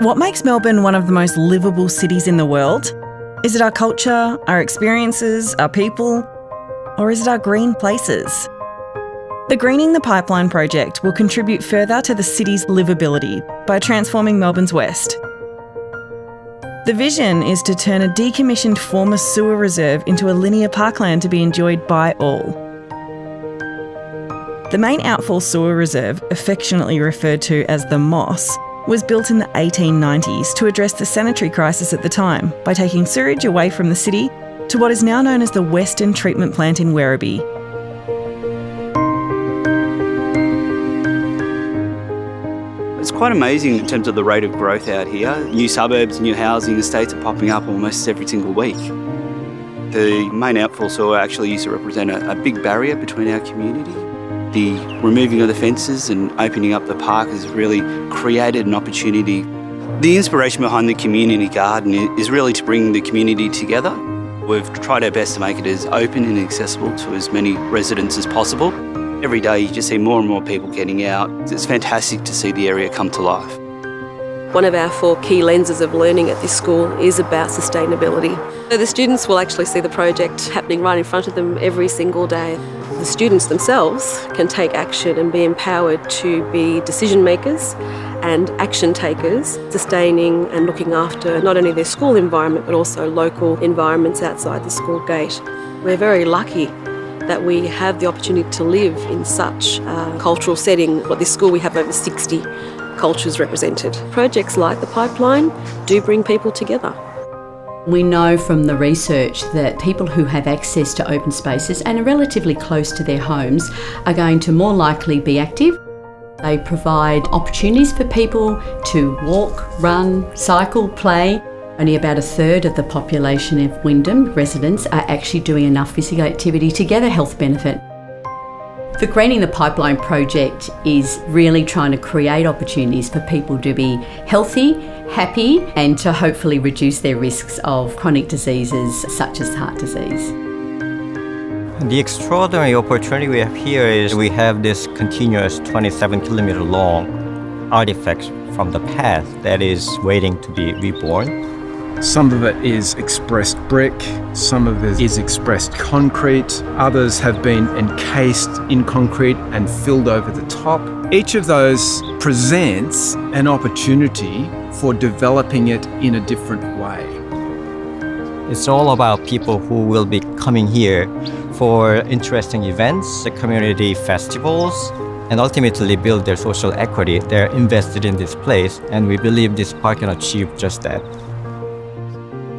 What makes Melbourne one of the most livable cities in the world? Is it our culture, our experiences, our people, or is it our green places? The Greening the Pipeline project will contribute further to the city's livability by transforming Melbourne's west. The vision is to turn a decommissioned former sewer reserve into a linear parkland to be enjoyed by all. The main outfall sewer reserve, affectionately referred to as the Moss, was built in the 1890s to address the sanitary crisis at the time by taking sewage away from the city to what is now known as the Western Treatment Plant in Werribee. It's quite amazing in terms of the rate of growth out here. New suburbs, new housing estates are popping up almost every single week. The main outfall sewer actually used to represent a big barrier between our community. The removing of the fences and opening up the park has really created an opportunity. The inspiration behind the community garden is really to bring the community together. We've tried our best to make it as open and accessible to as many residents as possible. Every day you just see more and more people getting out. It's fantastic to see the area come to life. One of our 4 key lenses of learning at this school is about sustainability. So the students will actually see the project happening right in front of them every single day. The students themselves can take action and be empowered to be decision makers and action takers, sustaining and looking after not only their school environment but also local environments outside the school gate. We're very lucky that we have the opportunity to live in such a cultural setting. At this school we have over 60 cultures represented. Projects like the pipeline do bring people together. We know from the research that people who have access to open spaces and are relatively close to their homes are going to more likely be active. They provide opportunities for people to walk, run, cycle, play. Only about 1/3 of the population of Wyndham residents are actually doing enough physical activity to get a health benefit. The Greening the Pipeline project is really trying to create opportunities for people to be healthy, happy, and to hopefully reduce their risks of chronic diseases such as heart disease. The extraordinary opportunity we have here is we have this continuous 27-kilometer long artifact from the past that is waiting to be reborn. Some of it is expressed brick, some of it is expressed concrete, others have been encased in concrete and filled over the top. Each of those presents an opportunity for developing it in a different way. It's all about people who will be coming here for interesting events, the community festivals, and ultimately build their social equity. They're invested in this place, and we believe this park can achieve just that.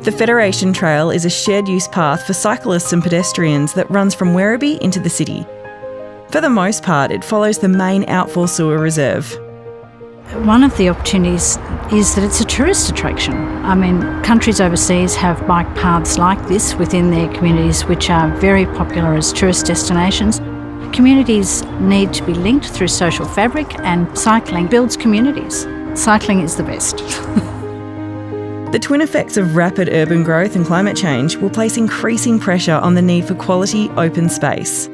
The Federation Trail is a shared-use path for cyclists and pedestrians that runs from Werribee into the city. For the most part, it follows the main outfall sewer reserve. One of the opportunities is that it's a tourist attraction. I mean, countries overseas have bike paths like this within their communities, which are very popular as tourist destinations. Communities need to be linked through social fabric, and cycling builds communities. Cycling is the best. The twin effects of rapid urban growth and climate change will place increasing pressure on the need for quality open space.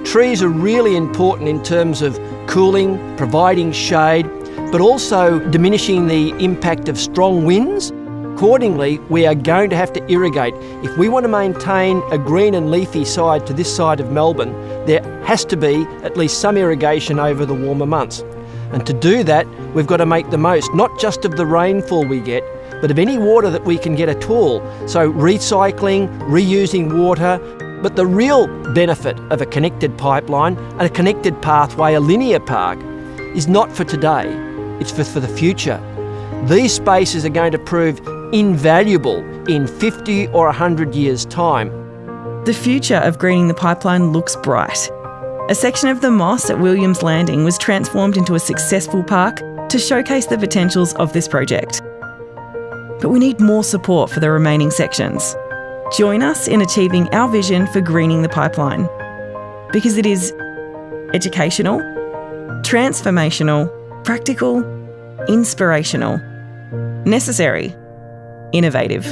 Trees are really important in terms of cooling, providing shade, but also diminishing the impact of strong winds. Accordingly, we are going to have to irrigate. If we want to maintain a green and leafy side to this side of Melbourne, there has to be at least some irrigation over the warmer months. And to do that, we've got to make the most, not just of the rainfall we get, but of any water that we can get at all. So recycling, reusing water. But the real benefit of a connected pipeline and a connected pathway, a linear park, is not for today, it's for the future. These spaces are going to prove invaluable in 50 or 100 years' time. The future of Greening the Pipeline looks bright. A section of the Moss at Williams Landing was transformed into a successful park to showcase the potentials of this project. But we need more support for the remaining sections. Join us in achieving our vision for Greening the Pipeline, because it is educational, transformational, practical, inspirational, necessary, innovative.